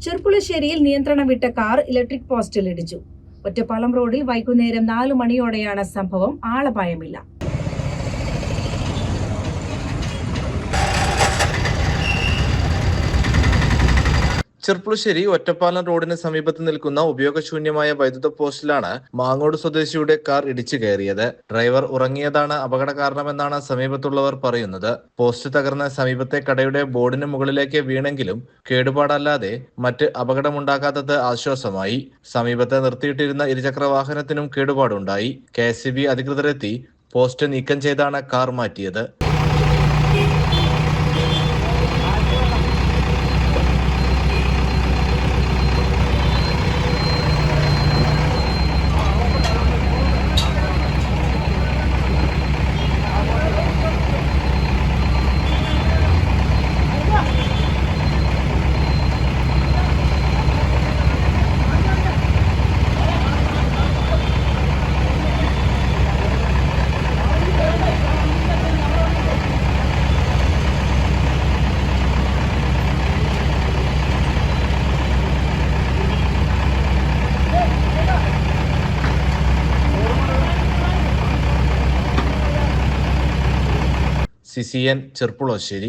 ചെർപ്പുളശ്ശേരിയിൽ നിയന്ത്രണം വിട്ട car electric പോസ്റ്റിൽ ഇടിച്ചു. ഒറ്റപ്പാലം റോഡിൽ വൈകുന്നേരം 4 മണിയോടെയാണ് സംഭവം. ആളപായമില്ല. ചെർപ്പുളശ്ശേരി ഒറ്റപ്പാലം റോഡിന് സമീപത്ത് നിൽക്കുന്ന ഉപയോഗശൂന്യമായ വൈദ്യുത പോസ്റ്റിലാണ് മാങ്ങോട് സ്വദേശിയുടെ കാർ ഇടിച്ചു കയറിയത്. ഡ്രൈവർ ഉറങ്ങിയതാണ് അപകട കാരണമെന്നാണ് സമീപത്തുള്ളവർ പറയുന്നത്. പോസ്റ്റ് തകർന്ന സമീപത്തെ കടയുടെ ബോർഡിന് മുകളിലേക്ക് വീണെങ്കിലും കേടുപാടല്ലാതെ മറ്റ് അപകടമുണ്ടാകാത്തത് ആശ്വാസമായി. സമീപത്ത് നിർത്തിയിട്ടിരുന്ന ഇരുചക്ര വാഹനത്തിനും കേടുപാടുണ്ടായി. KSEB അധികൃതരെത്തി പോസ്റ്റ് നീക്കം ചെയ്താണ് കാർ മാറ്റിയത്. CCN ചെർപ്പുളശ്ശേരി.